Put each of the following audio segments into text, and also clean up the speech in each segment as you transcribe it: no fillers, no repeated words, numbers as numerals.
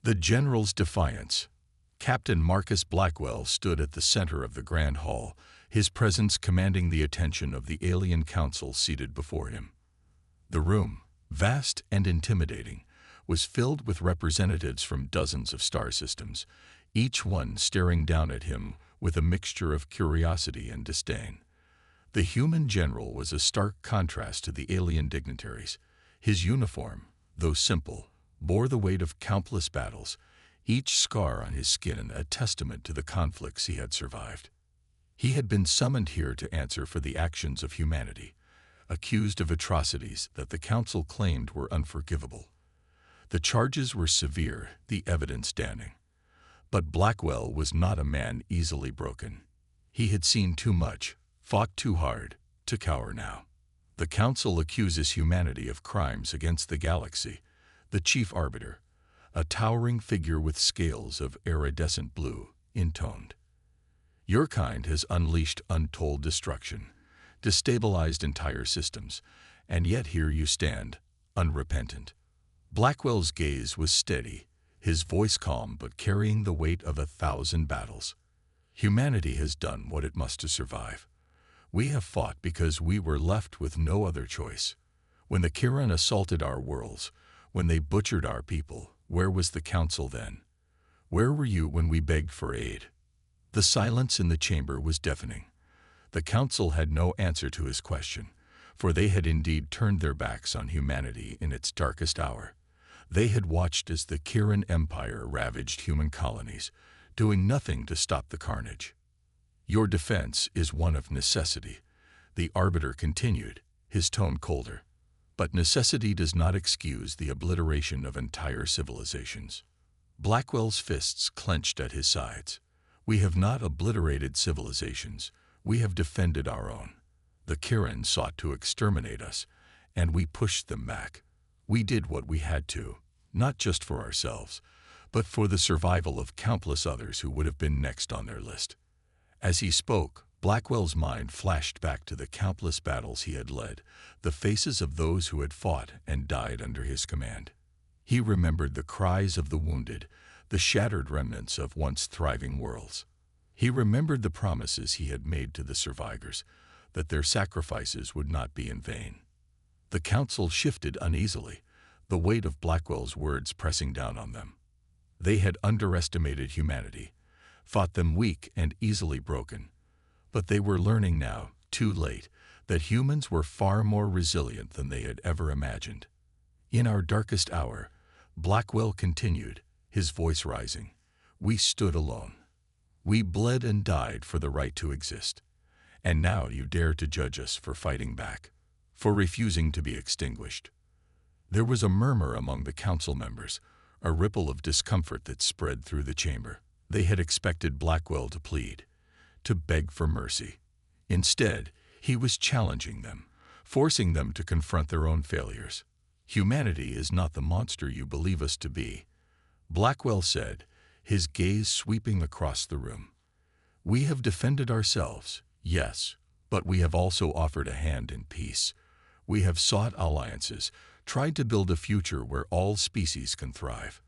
The General's Defiance. Captain Marcus Blackwell stood at the center of the Grand Hall, his presence commanding the attention of the alien council seated before him. The room, vast and intimidating, was filled with representatives from dozens of star systems, each one staring down at him with a mixture of curiosity and disdain. The human general was a stark contrast to the alien dignitaries. His uniform, though simple, bore the weight of countless battles, each scar on his skin a testament to the conflicts he had survived. He had been summoned here to answer for the actions of humanity, accused of atrocities that the council claimed were unforgivable. The charges were severe, the evidence damning. But Blackwell was not a man easily broken. He had seen too much, fought too hard, to cower now. The council accuses humanity of crimes against the galaxy. The chief arbiter, a towering figure with scales of iridescent blue, intoned. Your kind has unleashed untold destruction, destabilized entire systems, and yet here you stand, unrepentant. Blackwell's gaze was steady, his voice calm but carrying the weight of 1,000 battles. Humanity has done what it must to survive. We have fought because we were left with no other choice. When the Kiran assaulted our worlds, when they butchered our people, where was the council then? Where were you when we begged for aid? The silence in the chamber was deafening. The council had no answer to his question, for they had indeed turned their backs on humanity in its darkest hour. They had watched as the Kiran Empire ravaged human colonies, doing nothing to stop the carnage. Your defense is one of necessity, the arbiter continued, his tone colder. But necessity does not excuse the obliteration of entire civilizations. Blackwell's fists clenched at his sides. We have not obliterated civilizations, we have defended our own. The Kiran sought to exterminate us, and we pushed them back. We did what we had to, not just for ourselves, but for the survival of countless others who would have been next on their list. As he spoke, Blackwell's mind flashed back to the countless battles he had led, the faces of those who had fought and died under his command. He remembered the cries of the wounded, the shattered remnants of once thriving worlds. He remembered the promises he had made to the survivors, that their sacrifices would not be in vain. The council shifted uneasily, the weight of Blackwell's words pressing down on them. They had underestimated humanity, thought them weak and easily broken. But they were learning now, too late, that humans were far more resilient than they had ever imagined. In our darkest hour, Blackwell continued, his voice rising, we stood alone. We bled and died for the right to exist. And now you dare to judge us for fighting back, for refusing to be extinguished. There was a murmur among the council members, a ripple of discomfort that spread through the chamber. They had expected Blackwell to plead, to beg for mercy. Instead, he was challenging them, forcing them to confront their own failures. Humanity is not the monster you believe us to be, Blackwell said, his gaze sweeping across the room. We have defended ourselves, yes, but we have also offered a hand in peace. We have sought alliances, tried to build a future where all species can thrive.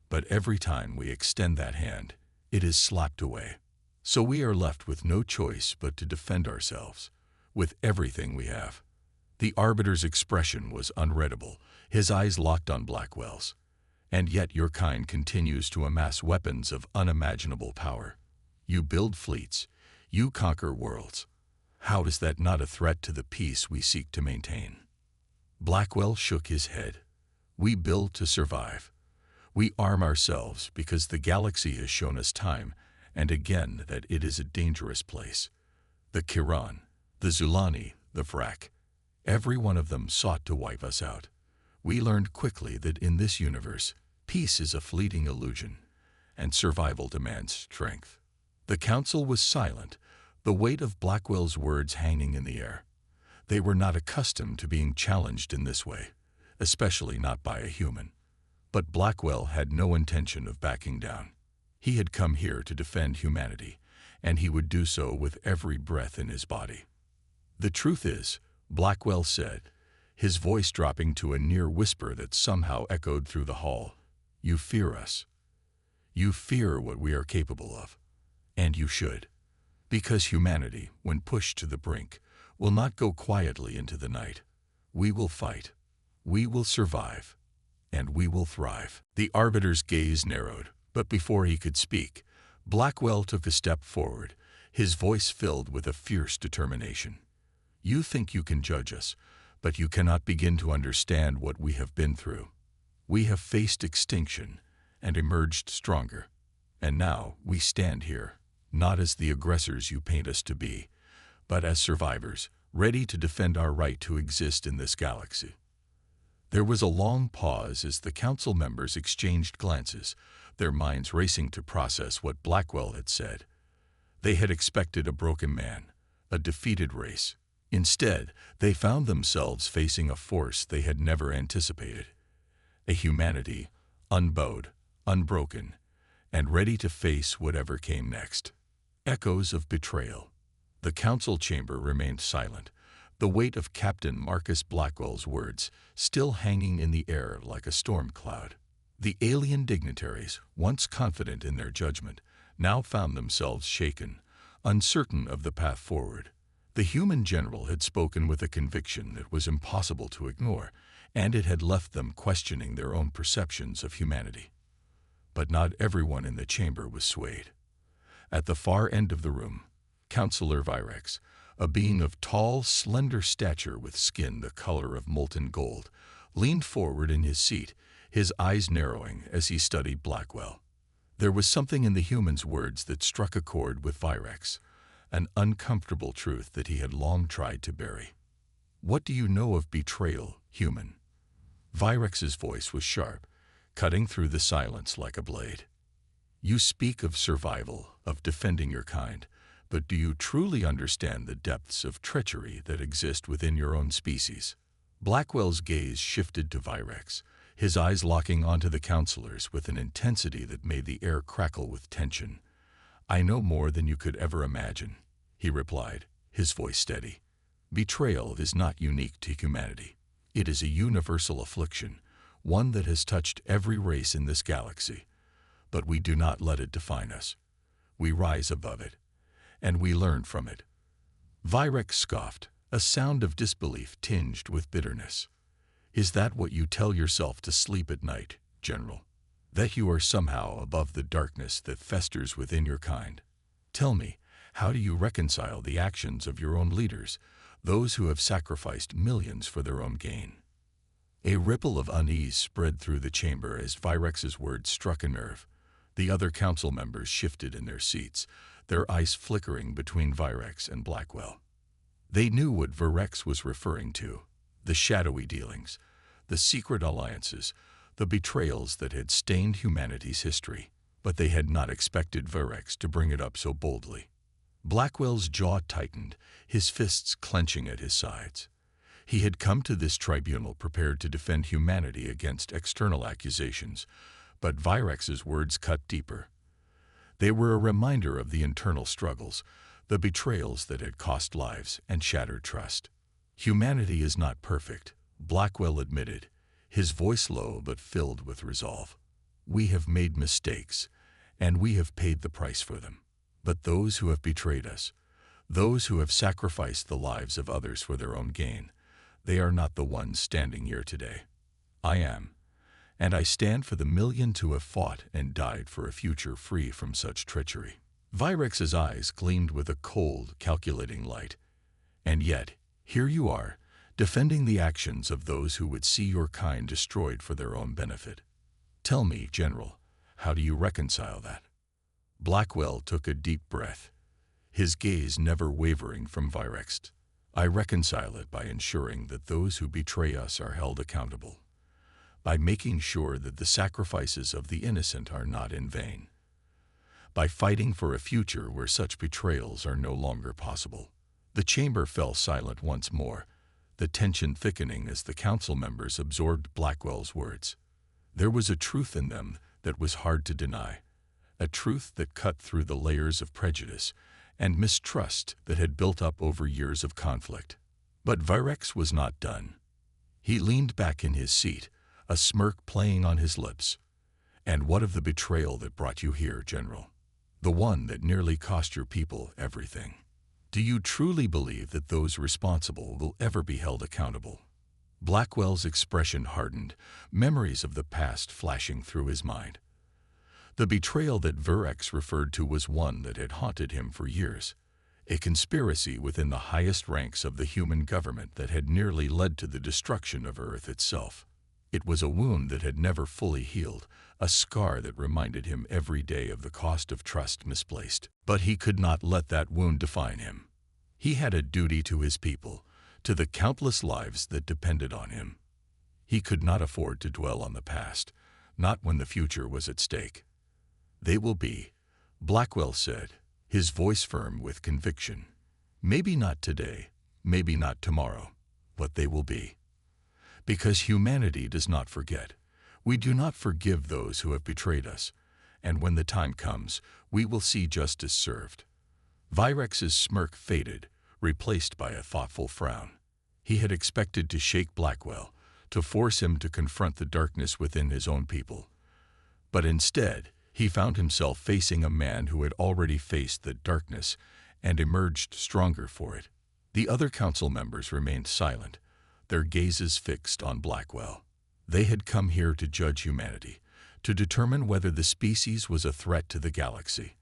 But every time we extend that hand, it is slapped away. So we are left with no choice but to defend ourselves, with everything we have. The arbiter's expression was unreadable, his eyes locked on Blackwell's. And yet your kind continues to amass weapons of unimaginable power. You build fleets, you conquer worlds. How is that not a threat to the peace we seek to maintain? Blackwell shook his head. We build to survive. We arm ourselves because the galaxy has shown us time and again that it is a dangerous place. The Kiran, the Zulani, the Vrak, every one of them sought to wipe us out. We learned quickly that in this universe, peace is a fleeting illusion, and survival demands strength. The council was silent, the weight of Blackwell's words hanging in the air. They were not accustomed to being challenged in this way, especially not by a human. But Blackwell had no intention of backing down. He had come here to defend humanity, and he would do so with every breath in his body. The truth is, Blackwell said, his voice dropping to a near whisper that somehow echoed through the hall, you fear us. You fear what we are capable of. And you should. Because humanity, when pushed to the brink, will not go quietly into the night. We will fight. We will survive. And we will thrive. The arbiter's gaze narrowed, but before he could speak, Blackwell took a step forward, his voice filled with a fierce determination. You think you can judge us, but you cannot begin to understand what we have been through. We have faced extinction and emerged stronger. And now we stand here, not as the aggressors you paint us to be, but as survivors, ready to defend our right to exist in this galaxy. There was a long pause as the council members exchanged glances, their minds racing to process what Blackwell had said. They had expected a broken man, a defeated race. Instead, they found themselves facing a force they had never anticipated. A humanity, unbowed, unbroken, and ready to face whatever came next. Echoes of betrayal. The council chamber remained silent, the weight of Captain Marcus Blackwell's words still hanging in the air like a storm cloud. The alien dignitaries, once confident in their judgment, now found themselves shaken, uncertain of the path forward. The human general had spoken with a conviction that was impossible to ignore, and it had left them questioning their own perceptions of humanity. But not everyone in the chamber was swayed. At the far end of the room, Councillor Virex, a being of tall, slender stature with skin the color of molten gold, leaned forward in his seat, his eyes narrowing as he studied Blackwell. There was something in the human's words that struck a chord with Virex, an uncomfortable truth that he had long tried to bury. What do you know of betrayal, human? Virex's voice was sharp, cutting through the silence like a blade. You speak of survival, of defending your kind, but do you truly understand the depths of treachery that exist within your own species? Blackwell's gaze shifted to Virex, his eyes locking onto the counselors with an intensity that made the air crackle with tension. I know more than you could ever imagine, he replied, his voice steady. Betrayal is not unique to humanity. It is a universal affliction, one that has touched every race in this galaxy. But we do not let it define us. We rise above it, and we learn from it. Virex scoffed, a sound of disbelief tinged with bitterness. Is that what you tell yourself to sleep at night, General? That you are somehow above the darkness that festers within your kind? Tell me, how do you reconcile the actions of your own leaders, those who have sacrificed millions for their own gain? A ripple of unease spread through the chamber as Virex's words struck a nerve. The other council members shifted in their seats, their eyes flickering between Virex and Blackwell. They knew what Virex was referring to, the shadowy dealings, the secret alliances, the betrayals that had stained humanity's history, but they had not expected Virex to bring it up so boldly. Blackwell's jaw tightened, his fists clenching at his sides. He had come to this tribunal prepared to defend humanity against external accusations, but Virex's words cut deeper. They were a reminder of the internal struggles, the betrayals that had cost lives and shattered trust. Humanity is not perfect, Blackwell admitted, his voice low but filled with resolve. We have made mistakes, and we have paid the price for them. But those who have betrayed us, those who have sacrificed the lives of others for their own gain, they are not the ones standing here today. I am, and I stand for the millions who have fought and died for a future free from such treachery. Virex's eyes gleamed with a cold, calculating light. And yet, here you are, defending the actions of those who would see your kind destroyed for their own benefit. Tell me, General, how do you reconcile that? Blackwell took a deep breath, his gaze never wavering from Virex. I reconcile it by ensuring that those who betray us are held accountable, by making sure that the sacrifices of the innocent are not in vain, by fighting for a future where such betrayals are no longer possible. The chamber fell silent once more, the tension thickening as the council members absorbed Blackwell's words. There was a truth in them that was hard to deny, a truth that cut through the layers of prejudice and mistrust that had built up over years of conflict. But Virex was not done. He leaned back in his seat, a smirk playing on his lips. And what of the betrayal that brought you here, General? The one that nearly cost your people everything. Do you truly believe that those responsible will ever be held accountable? Blackwell's expression hardened, memories of the past flashing through his mind. The betrayal that Virex referred to was one that had haunted him for years, a conspiracy within the highest ranks of the human government that had nearly led to the destruction of Earth itself. It was a wound that had never fully healed, a scar that reminded him every day of the cost of trust misplaced. But he could not let that wound define him. He had a duty to his people, to the countless lives that depended on him. He could not afford to dwell on the past, not when the future was at stake. They will be, Blackwell said, his voice firm with conviction. Maybe not today, maybe not tomorrow, but they will be. Because humanity does not forget. We do not forgive those who have betrayed us, and when the time comes, we will see justice served. Virex's smirk faded, replaced by a thoughtful frown. He had expected to shake Blackwell, to force him to confront the darkness within his own people. But instead, he found himself facing a man who had already faced the darkness and emerged stronger for it. The other council members remained silent, their gazes fixed on Blackwell. They had come here to judge humanity, to determine whether the species was a threat to the galaxy.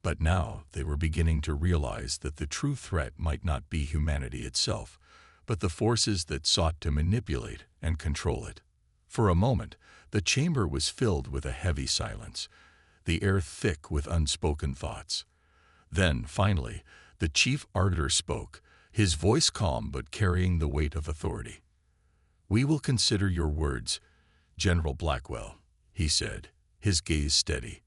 But now they were beginning to realize that the true threat might not be humanity itself, but the forces that sought to manipulate and control it. For a moment, the chamber was filled with a heavy silence, the air thick with unspoken thoughts. Then, finally, the chief arbiter spoke, his voice calm but carrying the weight of authority. "We will consider your words, General Blackwell," he said, his gaze steady.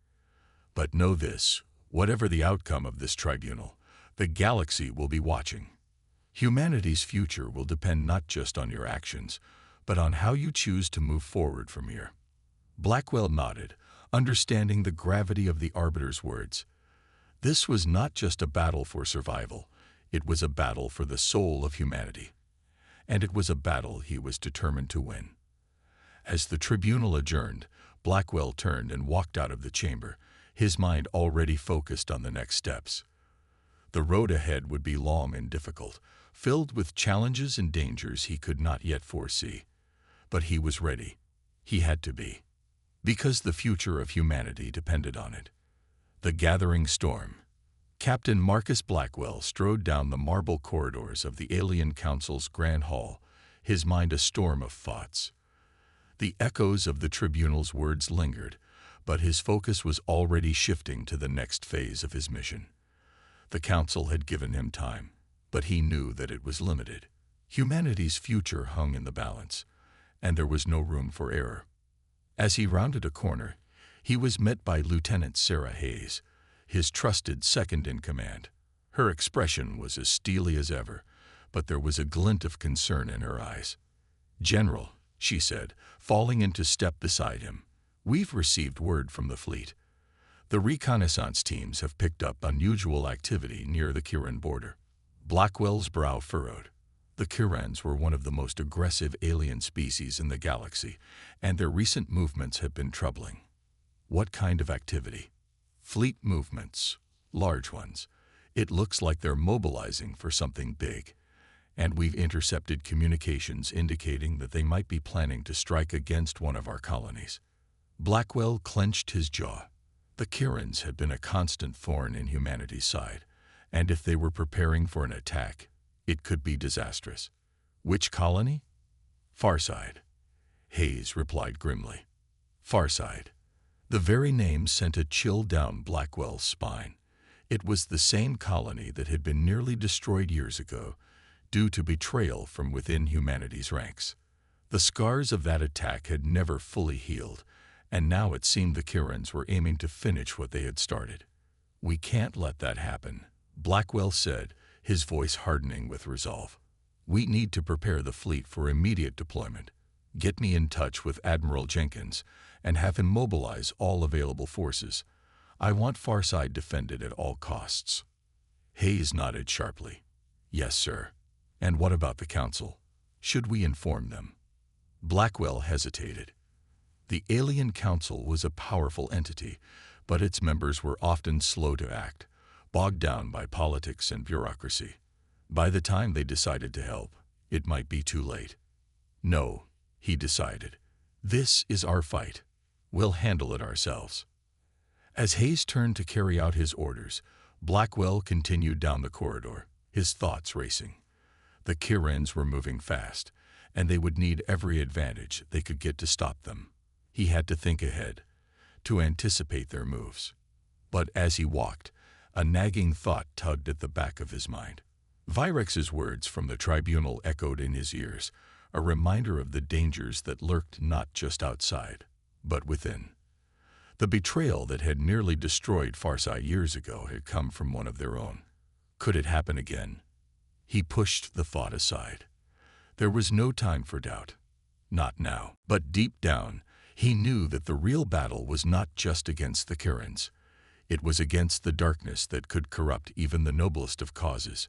"But know this, whatever the outcome of this tribunal, the galaxy will be watching. Humanity's future will depend not just on your actions, but on how you choose to move forward from here." Blackwell nodded, understanding the gravity of the arbiter's words. This was not just a battle for survival, it was a battle for the soul of humanity. And it was a battle he was determined to win. As the tribunal adjourned, Blackwell turned and walked out of the chamber, his mind already focused on the next steps. The road ahead would be long and difficult, filled with challenges and dangers he could not yet foresee. But he was ready. He had to be. Because the future of humanity depended on it. The gathering storm. Captain Marcus Blackwell strode down the marble corridors of the Alien Council's Grand Hall, his mind a storm of thoughts. The echoes of the tribunal's words lingered, but his focus was already shifting to the next phase of his mission. The Council had given him time, but he knew that it was limited. Humanity's future hung in the balance, and there was no room for error. As he rounded a corner, he was met by Lieutenant Sarah Hayes, his trusted second-in-command. Her expression was as steely as ever, but there was a glint of concern in her eyes. "General," she said, falling into step beside him, "we've received word from the fleet. The reconnaissance teams have picked up unusual activity near the Kiran border." Blackwell's brow furrowed. The Kirans were one of the most aggressive alien species in the galaxy, and their recent movements have been troubling. What kind of activity? Fleet movements, large ones. It looks like they're mobilizing for something big, and we've intercepted communications indicating that they might be planning to strike against one of our colonies. Blackwell clenched his jaw. The Kirans had been a constant thorn in humanity's side, and if they were preparing for an attack, it could be disastrous. Which colony? Farside. Hayes replied grimly. Farside. The very name sent a chill down Blackwell's spine. It was the same colony that had been nearly destroyed years ago, due to betrayal from within humanity's ranks. The scars of that attack had never fully healed, and now it seemed the Kirans were aiming to finish what they had started. "We can't let that happen," Blackwell said, his voice hardening with resolve. "We need to prepare the fleet for immediate deployment. Get me in touch with Admiral Jenkins and have him mobilize all available forces. I want Farside defended at all costs." Hayes nodded sharply. "Yes, sir. And what about the Council? Should we inform them?" Blackwell hesitated. The Alien Council was a powerful entity, but its members were often slow to act, bogged down by politics and bureaucracy. By the time they decided to help, it might be too late. No, he decided. This is our fight. We'll handle it ourselves. As Hayes turned to carry out his orders, Blackwell continued down the corridor, his thoughts racing. The Kirans were moving fast, and they would need every advantage they could get to stop them. He had to think ahead, to anticipate their moves. But as he walked, a nagging thought tugged at the back of his mind. Virex's words from the tribunal echoed in his ears, a reminder of the dangers that lurked not just outside, but within. The betrayal that had nearly destroyed Farsight years ago had come from one of their own. Could it happen again? He pushed the thought aside. There was no time for doubt. Not now. But deep down, he knew that the real battle was not just against the Kirans. It was against the darkness that could corrupt even the noblest of causes.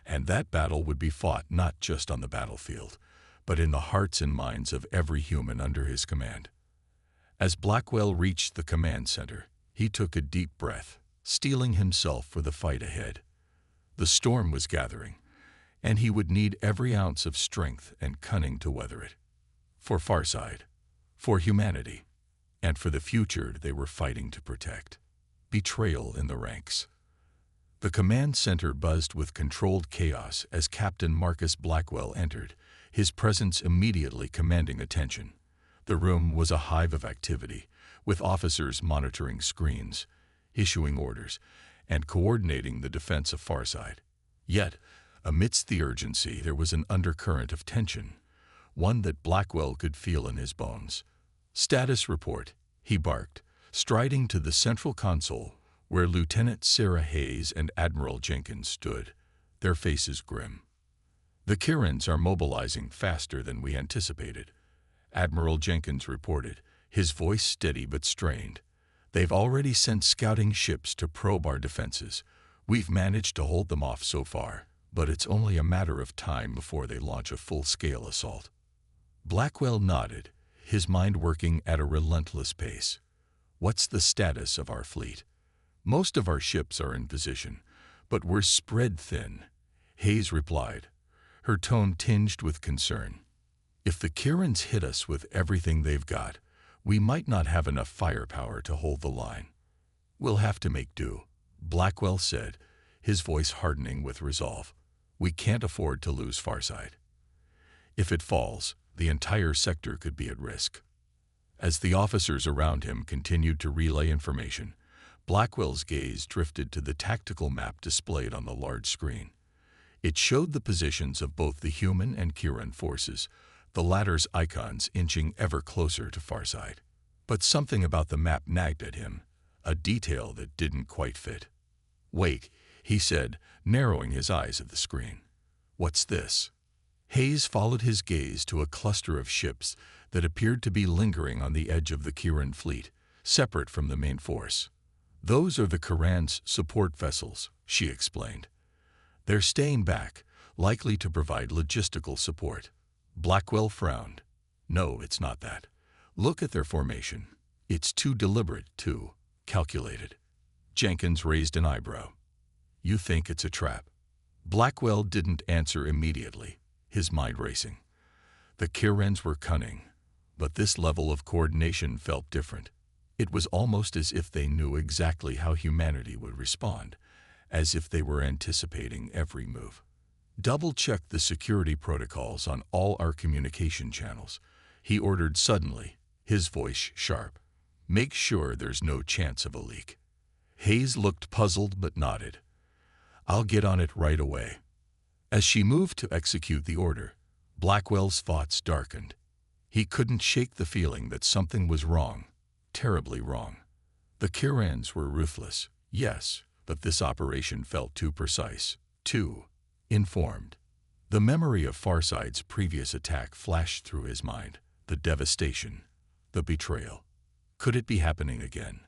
And that battle would be fought not just on the battlefield, but in the hearts and minds of every human under his command. As Blackwell reached the command center, he took a deep breath, steeling himself for the fight ahead. The storm was gathering, and he would need every ounce of strength and cunning to weather it. For Farsight, for humanity, and for the future they were fighting to protect. Betrayal in the ranks. The command center buzzed with controlled chaos as Captain Marcus Blackwell entered, his presence immediately commanding attention. The room was a hive of activity, with officers monitoring screens, issuing orders, and coordinating the defense of Farsight. Yet, amidst the urgency, there was an undercurrent of tension, one that Blackwell could feel in his bones. "Status report," he barked, striding to the central console where Lieutenant Sarah Hayes and Admiral Jenkins stood, their faces grim. "The Kirans are mobilizing faster than we anticipated," Admiral Jenkins reported, his voice steady but strained. "They've already sent scouting ships to probe our defenses. We've managed to hold them off so far, but it's only a matter of time before they launch a full-scale assault." Blackwell nodded, his mind working at a relentless pace. "What's the status of our fleet?" "Most of our ships are in position, but we're spread thin," Hayes replied, her tone tinged with concern. "If the Kirans hit us with everything they've got, we might not have enough firepower to hold the line." "We'll have to make do," Blackwell said, his voice hardening with resolve. "We can't afford to lose Farsight. If it falls, the entire sector could be at risk." As the officers around him continued to relay information, Blackwell's gaze drifted to the tactical map displayed on the large screen. It showed the positions of both the human and Kiran forces, the latter's icons inching ever closer to Farsight. But something about the map nagged at him, a detail that didn't quite fit. "Wait," he said, narrowing his eyes at the screen. "What's this?" Hayes followed his gaze to a cluster of ships that appeared to be lingering on the edge of the Kiran fleet, separate from the main force. "Those are the Kiran's support vessels," she explained. "They're staying back, likely to provide logistical support." Blackwell frowned. "No, it's not that. Look at their formation. It's too deliberate, too calculated." Jenkins raised an eyebrow. "You think it's a trap?" Blackwell didn't answer immediately, his mind racing. The Kirans were cunning, but this level of coordination felt different. It was almost as if they knew exactly how humanity would respond, as if they were anticipating every move. "Double-check the security protocols on all our communication channels," he ordered suddenly, his voice sharp. "Make sure there's no chance of a leak." Hayes looked puzzled but nodded. "I'll get on it right away." As she moved to execute the order, Blackwell's thoughts darkened. He couldn't shake the feeling that something was wrong, terribly wrong. The Kirans were ruthless, yes, but this operation felt too precise, too informed. The memory of Farsight's previous attack flashed through his mind, the devastation, the betrayal. Could it be happening again?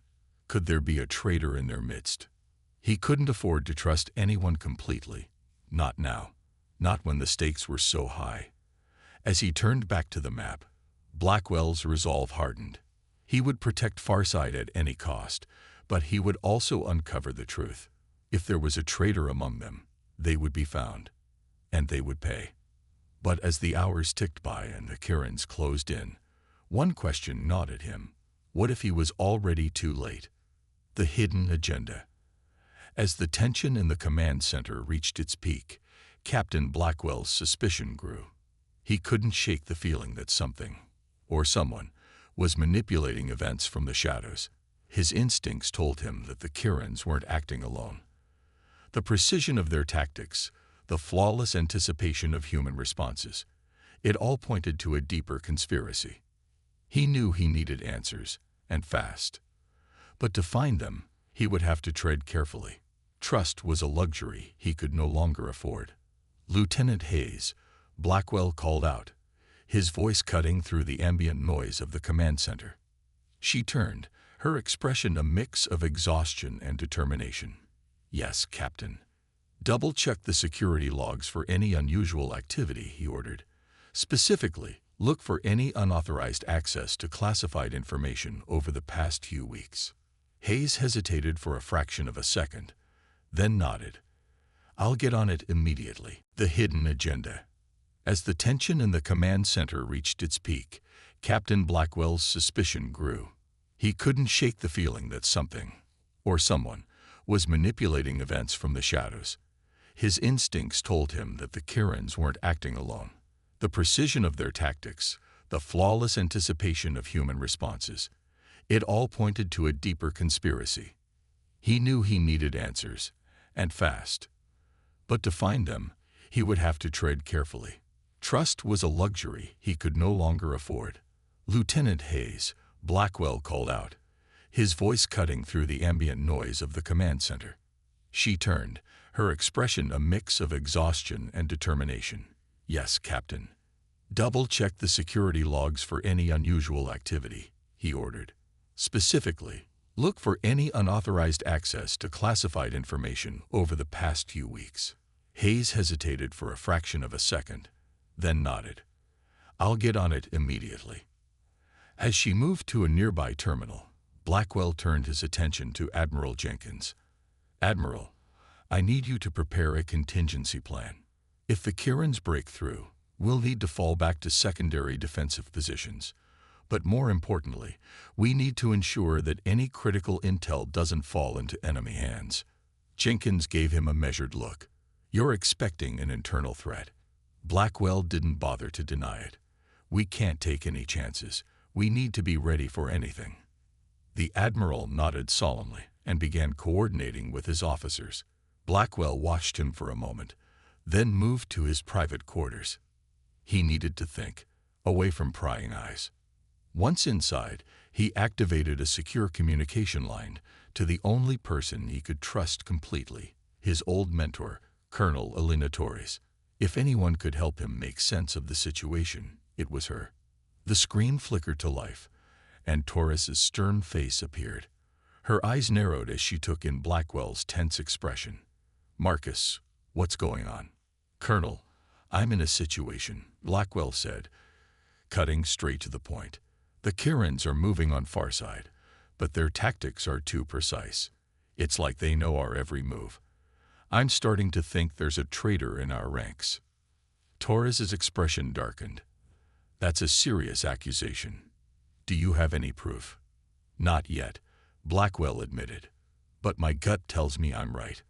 Could there be a traitor in their midst? He couldn't afford to trust anyone completely. Not now. Not when the stakes were so high. As he turned back to the map, Blackwell's resolve hardened. He would protect Farside at any cost, but he would also uncover the truth. If there was a traitor among them, they would be found, and they would pay. But as the hours ticked by and the Kirans closed in, one question gnawed at him. What if he was already too late? The hidden agenda. As the tension in the command center reached its peak, Captain Blackwell's suspicion grew. He couldn't shake the feeling that something, or someone, was manipulating events from the shadows. His instincts told him that the Kirans weren't acting alone. The precision of their tactics, the flawless anticipation of human responses, it all pointed to a deeper conspiracy. He knew he needed answers, and fast. But to find them, he would have to tread carefully. Trust was a luxury he could no longer afford. "Lieutenant Hayes," Blackwell called out, his voice cutting through the ambient noise of the command center. She turned, her expression a mix of exhaustion and determination. "Yes, Captain." "Double-check the security logs for any unusual activity," he ordered. "Specifically, look for any unauthorized access to classified information over the past few weeks." Hayes hesitated for a fraction of a second, then nodded. "I'll get on it immediately." The hidden agenda. As the tension in the command center reached its peak, Captain Blackwell's suspicion grew. He couldn't shake the feeling that something, or someone, was manipulating events from the shadows. His instincts told him that the Kirans weren't acting alone. The precision of their tactics, the flawless anticipation of human responses, it all pointed to a deeper conspiracy. He knew he needed answers, and fast. But to find them, he would have to tread carefully. Trust was a luxury he could no longer afford. "Lieutenant Hayes," Blackwell called out, his voice cutting through the ambient noise of the command center. She turned, her expression a mix of exhaustion and determination. "Yes, Captain." "Double-check the security logs for any unusual activity," he ordered. "Specifically, look for any unauthorized access to classified information over the past few weeks." Hayes hesitated for a fraction of a second, then nodded. "I'll get on it immediately." As she moved to a nearby terminal, Blackwell turned his attention to Admiral Jenkins. "Admiral, I need you to prepare a contingency plan. If the Kirans break through, we'll need to fall back to secondary defensive positions. But more importantly, we need to ensure that any critical intel doesn't fall into enemy hands." Jenkins gave him a measured look. "You're expecting an internal threat." Blackwell didn't bother to deny it. "We can't take any chances. We need to be ready for anything." The Admiral nodded solemnly and began coordinating with his officers. Blackwell watched him for a moment, then moved to his private quarters. He needed to think, away from prying eyes. Once inside, he activated a secure communication line to the only person he could trust completely, his old mentor, Colonel Elena Torres. If anyone could help him make sense of the situation, it was her. The screen flickered to life, and Torres's stern face appeared. Her eyes narrowed as she took in Blackwell's tense expression. "Marcus, what's going on?" "Colonel, I'm in a situation," Blackwell said, cutting straight to the point. "The Kirans are moving on Farside, but their tactics are too precise. It's like they know our every move. I'm starting to think there's a traitor in our ranks." Torres's expression darkened. "That's a serious accusation. Do you have any proof?" "Not yet," Blackwell admitted. "But my gut tells me I'm right.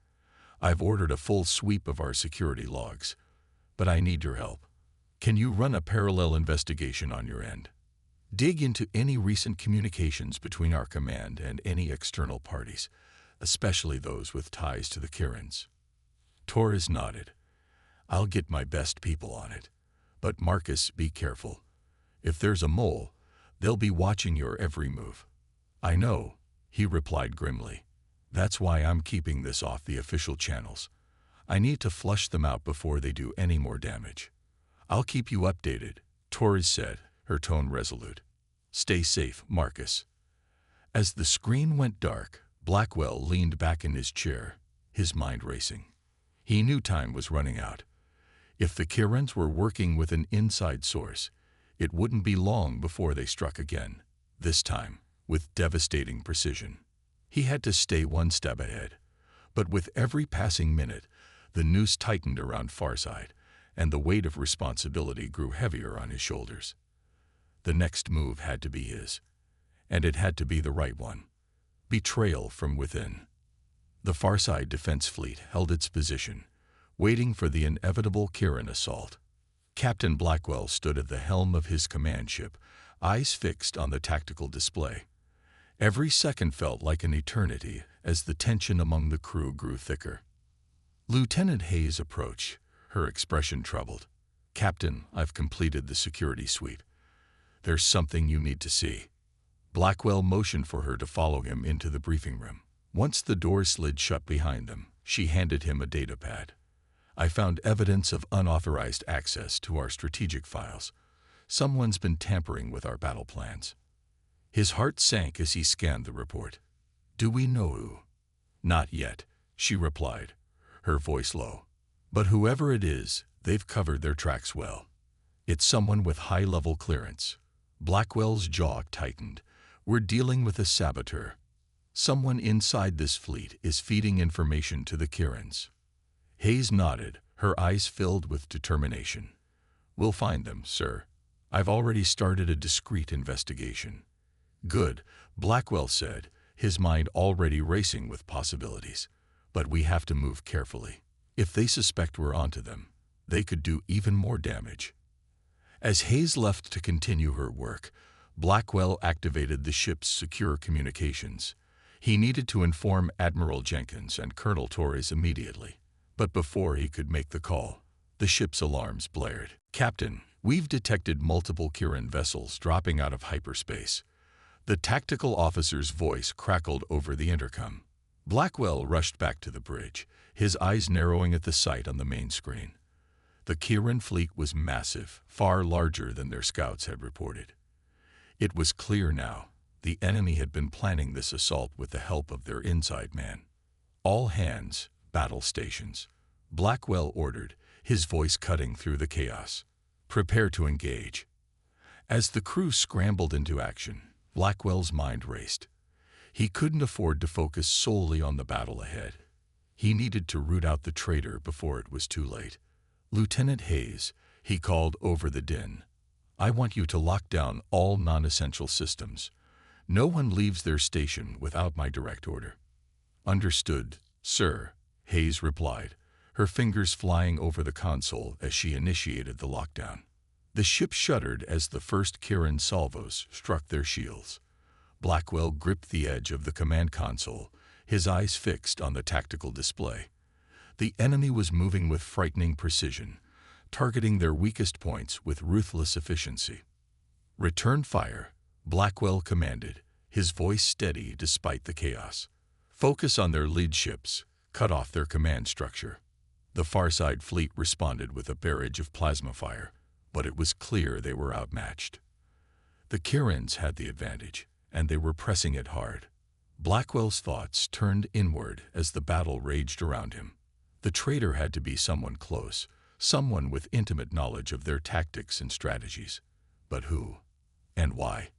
I've ordered a full sweep of our security logs, but I need your help. Can you run a parallel investigation on your end? Dig into any recent communications between our command and any external parties, especially those with ties to the Kirans." Torres nodded. "I'll get my best people on it. But Marcus, be careful. If there's a mole, they'll be watching your every move." "I know," he replied grimly. "That's why I'm keeping this off the official channels. I need to flush them out before they do any more damage." "I'll keep you updated," Torres said, her tone resolute. "Stay safe, Marcus." As the screen went dark, Blackwell leaned back in his chair, his mind racing. He knew time was running out. If the Kirans were working with an inside source, it wouldn't be long before they struck again. This time, with devastating precision. He had to stay one step ahead. But with every passing minute, the noose tightened around Farside, and the weight of responsibility grew heavier on his shoulders. The next move had to be his, and it had to be the right one. Betrayal from within. The Farside defense fleet held its position, waiting for the inevitable Kirin assault. Captain Blackwell stood at the helm of his command ship, eyes fixed on the tactical display. Every second felt like an eternity as the tension among the crew grew thicker. Lieutenant Hayes approached, her expression troubled. "Captain, I've completed the security sweep. There's something you need to see." Blackwell motioned for her to follow him into the briefing room. Once the door slid shut behind them, she handed him a datapad. "I found evidence of unauthorized access to our strategic files. Someone's been tampering with our battle plans." His heart sank as he scanned the report. "Do we know who?" "Not yet," she replied, her voice low. "But whoever it is, they've covered their tracks well. It's someone with high-level clearance." Blackwell's jaw tightened. "We're dealing with a saboteur. Someone inside this fleet is feeding information to the Kirins." Hayes nodded, her eyes filled with determination. "We'll find them, sir. I've already started a discreet investigation." "Good," Blackwell said, his mind already racing with possibilities. "But we have to move carefully. If they suspect we're onto them, they could do even more damage." As Hayes left to continue her work, Blackwell activated the ship's secure communications. He needed to inform Admiral Jenkins and Colonel Torres immediately. But before he could make the call, the ship's alarms blared. "Captain, we've detected multiple Kirin vessels dropping out of hyperspace." The tactical officer's voice crackled over the intercom. Blackwell rushed back to the bridge, his eyes narrowing at the sight on the main screen. The Kirin fleet was massive, far larger than their scouts had reported. It was clear now, the enemy had been planning this assault with the help of their inside man. "All hands, battle stations," Blackwell ordered, his voice cutting through the chaos. "Prepare to engage." As the crew scrambled into action, Blackwell's mind raced. He couldn't afford to focus solely on the battle ahead. He needed to root out the traitor before it was too late. "Lieutenant Hayes," he called over the din, "I want you to lock down all non-essential systems. No one leaves their station without my direct order." "Understood, sir," Hayes replied, her fingers flying over the console as she initiated the lockdown. The ship shuddered as the first Kirin salvos struck their shields. Blackwell gripped the edge of the command console, his eyes fixed on the tactical display. The enemy was moving with frightening precision, targeting their weakest points with ruthless efficiency. "Return fire," Blackwell commanded, his voice steady despite the chaos. "Focus on their lead ships, cut off their command structure." The Farside fleet responded with a barrage of plasma fire, but it was clear they were outmatched. The Kirins had the advantage, and they were pressing it hard. Blackwell's thoughts turned inward as the battle raged around him. The traitor had to be someone close, someone with intimate knowledge of their tactics and strategies. But who? And why?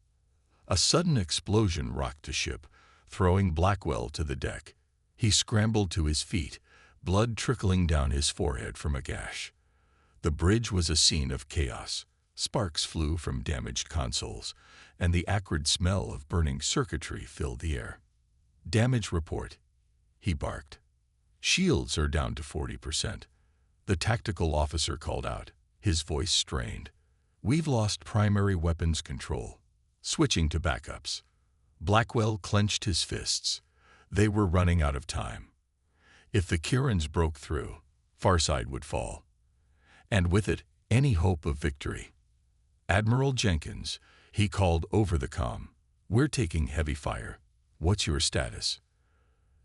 A sudden explosion rocked the ship, throwing Blackwell to the deck. He scrambled to his feet, blood trickling down his forehead from a gash. The bridge was a scene of chaos. Sparks flew from damaged consoles, and the acrid smell of burning circuitry filled the air. "Damage report," he barked. "Shields are down to 40%. The tactical officer called out, his voice strained. "We've lost primary weapons control. Switching to backups." Blackwell clenched his fists. They were running out of time. If the Kirins broke through, Farside would fall. And with it, any hope of victory. "Admiral Jenkins," he called over the comm, "we're taking heavy fire. What's your status?"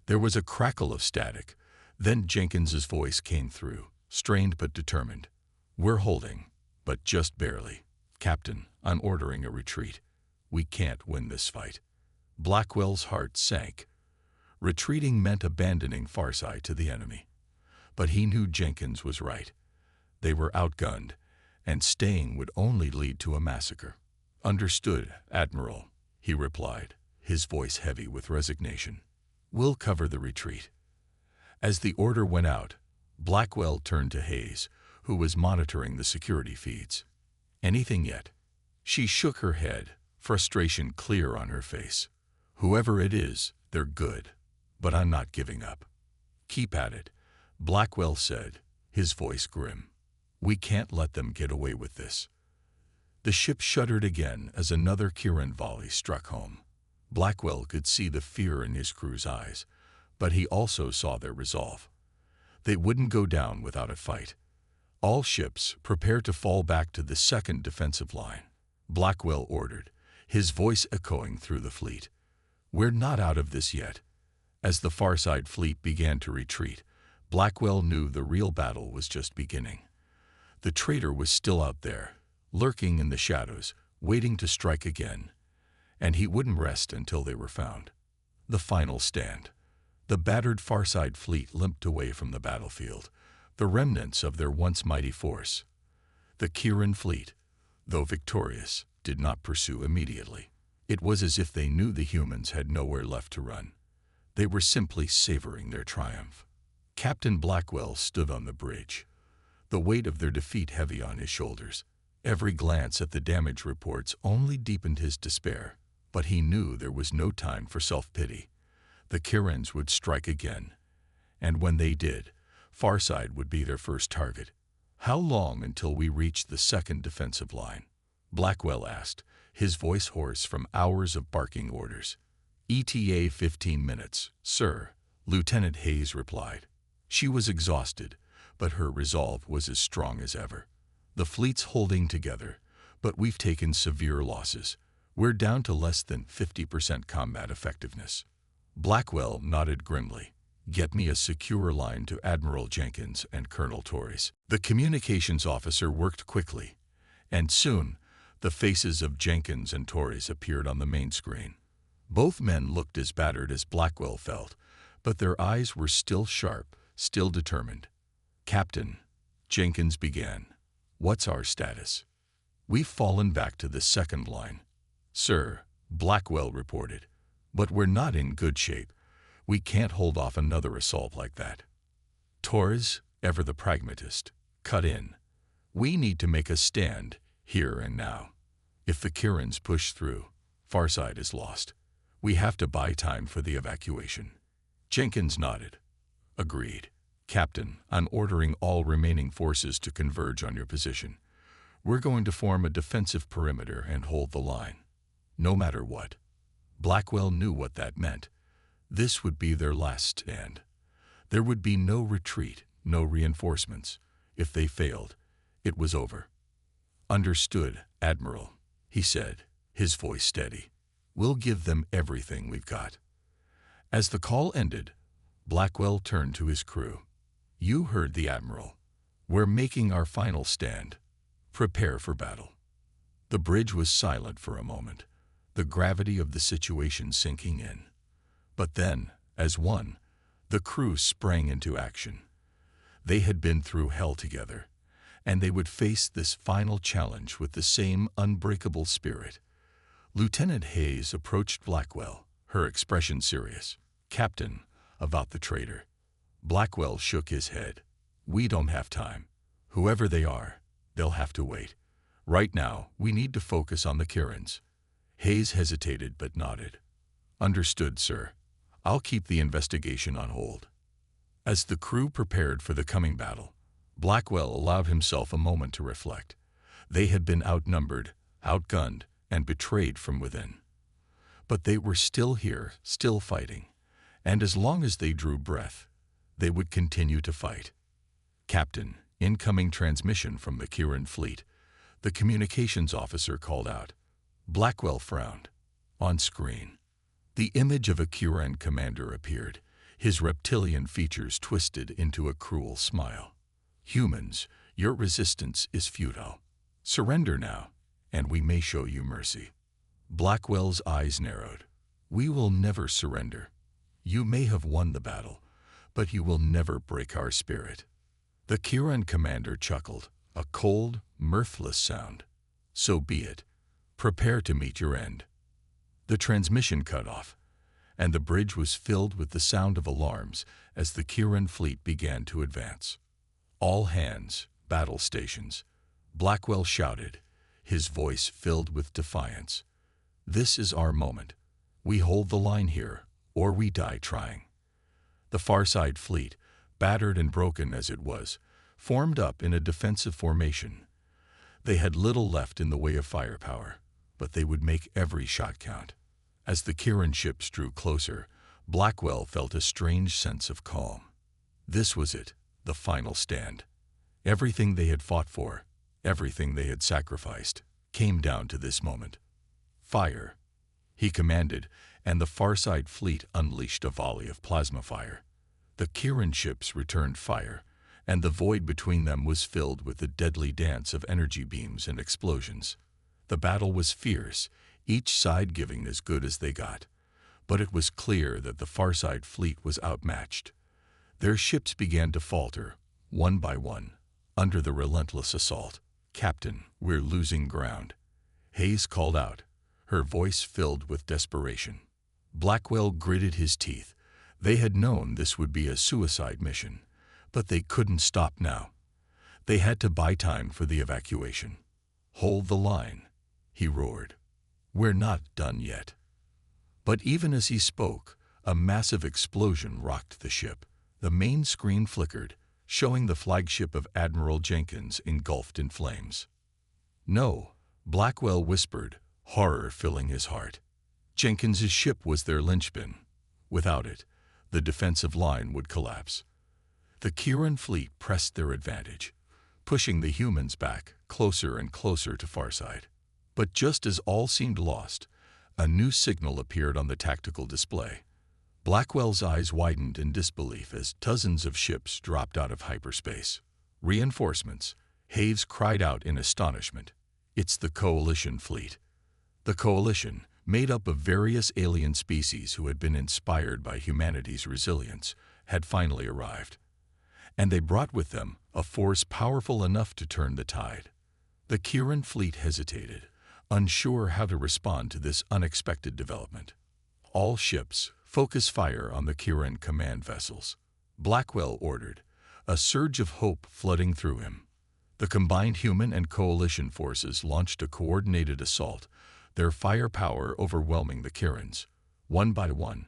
There was a crackle of static. Then Jenkins's voice came through, strained but determined. "We're holding, but just barely. Captain, I'm ordering a retreat. We can't win this fight." Blackwell's heart sank. Retreating meant abandoning Farside to the enemy. But he knew Jenkins was right. They were outgunned, and staying would only lead to a massacre. "Understood, Admiral," he replied, his voice heavy with resignation. "We'll cover the retreat." As the order went out, Blackwell turned to Hayes, who was monitoring the security feeds. "Anything yet?" She shook her head, frustration clear on her face. "Whoever it is, they're good. But I'm not giving up." "Keep at it," Blackwell said, his voice grim. "We can't let them get away with this." The ship shuddered again as another Kirin volley struck home. Blackwell could see the fear in his crew's eyes, but he also saw their resolve. They wouldn't go down without a fight. "All ships prepare to fall back to the second defensive line," Blackwell ordered, his voice echoing through the fleet. "We're not out of this yet." As the Farside fleet began to retreat, Blackwell knew the real battle was just beginning. The traitor was still out there, lurking in the shadows, waiting to strike again, and he wouldn't rest until they were found. The final stand. The battered Farside fleet limped away from the battlefield, the remnants of their once mighty force. The Kirin fleet, though victorious, did not pursue immediately. It was as if they knew the humans had nowhere left to run. They were simply savoring their triumph. Captain Blackwell stood on the bridge, the weight of their defeat heavy on his shoulders. Every glance at the damage reports only deepened his despair, but he knew there was no time for self-pity. The Kirins would strike again, and when they did, Farside would be their first target. "How long until we reach the second defensive line?" Blackwell asked, his voice hoarse from hours of barking orders. "ETA 15 minutes, sir," Lieutenant Hayes replied. She was exhausted, but her resolve was as strong as ever. "The fleet's holding together, but we've taken severe losses. We're down to less than 50% combat effectiveness." Blackwell nodded grimly. "Get me a secure line to Admiral Jenkins and Colonel Torres." The communications officer worked quickly, and soon the faces of Jenkins and Torres appeared on the main screen. Both men looked as battered as Blackwell felt, but their eyes were still sharp, still determined. "Captain," Jenkins began, "what's our status?" "We've fallen back to the second line, sir," Blackwell reported. "But we're not in good shape. We can't hold off another assault like that." Torres, ever the pragmatist, cut in. "We need to make a stand, here and now. If the Kirins push through, Farside is lost. We have to buy time for the evacuation." Jenkins nodded. "Agreed. Captain, I'm ordering all remaining forces to converge on your position. We're going to form a defensive perimeter and hold the line, no matter what." Blackwell knew what that meant. This would be their last stand. There would be no retreat, no reinforcements. If they failed, it was over. "Understood, Admiral," he said, his voice steady. "We'll give them everything we've got." As the call ended, Blackwell turned to his crew. "You heard the Admiral. We're making our final stand. Prepare for battle." The bridge was silent for a moment, the gravity of the situation sinking in. But then, as one, the crew sprang into action. They had been through hell together, and they would face this final challenge with the same unbreakable spirit. Lieutenant Hayes approached Blackwell, her expression serious. "Captain, about the traitor." Blackwell shook his head. "We don't have time. Whoever they are, they'll have to wait. Right now, we need to focus on the Kirins." Hayes hesitated but nodded. "Understood, sir. I'll keep the investigation on hold." As the crew prepared for the coming battle, Blackwell allowed himself a moment to reflect. They had been outnumbered, outgunned, and betrayed from within. But they were still here, still fighting, and as long as they drew breath, they would continue to fight. "Captain, incoming transmission from the Kirin fleet," the communications officer called out. Blackwell frowned. On screen, the image of a Kirin commander appeared, his reptilian features twisted into a cruel smile. "Humans, your resistance is futile. Surrender now, and we may show you mercy." Blackwell's eyes narrowed. "We will never surrender. You may have won the battle, but you will never break our spirit." The Kirin commander chuckled, a cold, mirthless sound. "So be it. Prepare to meet your end." The transmission cut off, and the bridge was filled with the sound of alarms as the Kiran fleet began to advance. "All hands, battle stations," Blackwell shouted, his voice filled with defiance. "This is our moment. We hold the line here, or we die trying." The Farside fleet, battered and broken as it was, formed up in a defensive formation. They had little left in the way of firepower, but they would make every shot count. As the Kiran ships drew closer, Blackwell felt a strange sense of calm. This was it, the final stand. Everything they had fought for, everything they had sacrificed, came down to this moment. "Fire," he commanded, and the Farside fleet unleashed a volley of plasma fire. The Kiran ships returned fire, and the void between them was filled with the deadly dance of energy beams and explosions. The battle was fierce, each side giving as good as they got. But it was clear that the Farside fleet was outmatched. Their ships began to falter, one by one, under the relentless assault. "Captain, we're losing ground," Hayes called out, her voice filled with desperation. Blackwell gritted his teeth. They had known this would be a suicide mission, but they couldn't stop now. They had to buy time for the evacuation. "Hold the line," he roared. "We're not done yet." But even as he spoke, a massive explosion rocked the ship. The main screen flickered, showing the flagship of Admiral Jenkins engulfed in flames. "No," Blackwell whispered, horror filling his heart. Jenkins's ship was their linchpin. Without it, the defensive line would collapse. The Kiran fleet pressed their advantage, pushing the humans back closer and closer to Farside. But just as all seemed lost, a new signal appeared on the tactical display. Blackwell's eyes widened in disbelief as dozens of ships dropped out of hyperspace. "Reinforcements," Hayes cried out in astonishment. "It's the Coalition fleet." The Coalition, made up of various alien species who had been inspired by humanity's resilience, had finally arrived. And they brought with them a force powerful enough to turn the tide. The Kiran fleet hesitated, unsure how to respond to this unexpected development. "All ships, focus fire on the Kiran command vessels," Blackwell ordered, a surge of hope flooding through him. The combined human and coalition forces launched a coordinated assault, their firepower overwhelming the Kirans. One by one,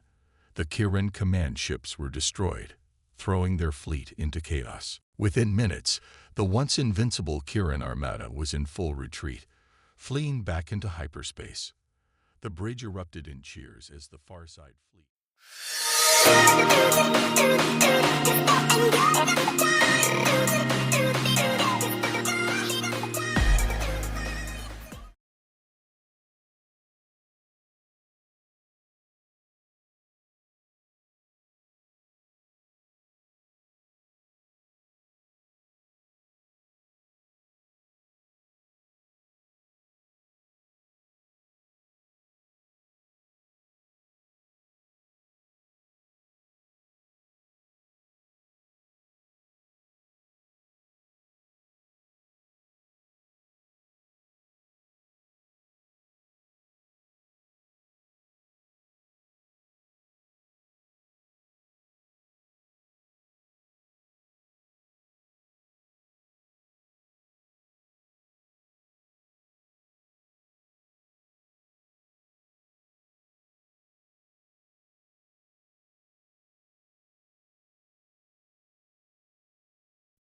the Kiran command ships were destroyed, throwing their fleet into chaos. Within minutes, the once invincible Kiran armada was in full retreat, fleeing back into hyperspace. The bridge erupted in cheers as the Farside fleet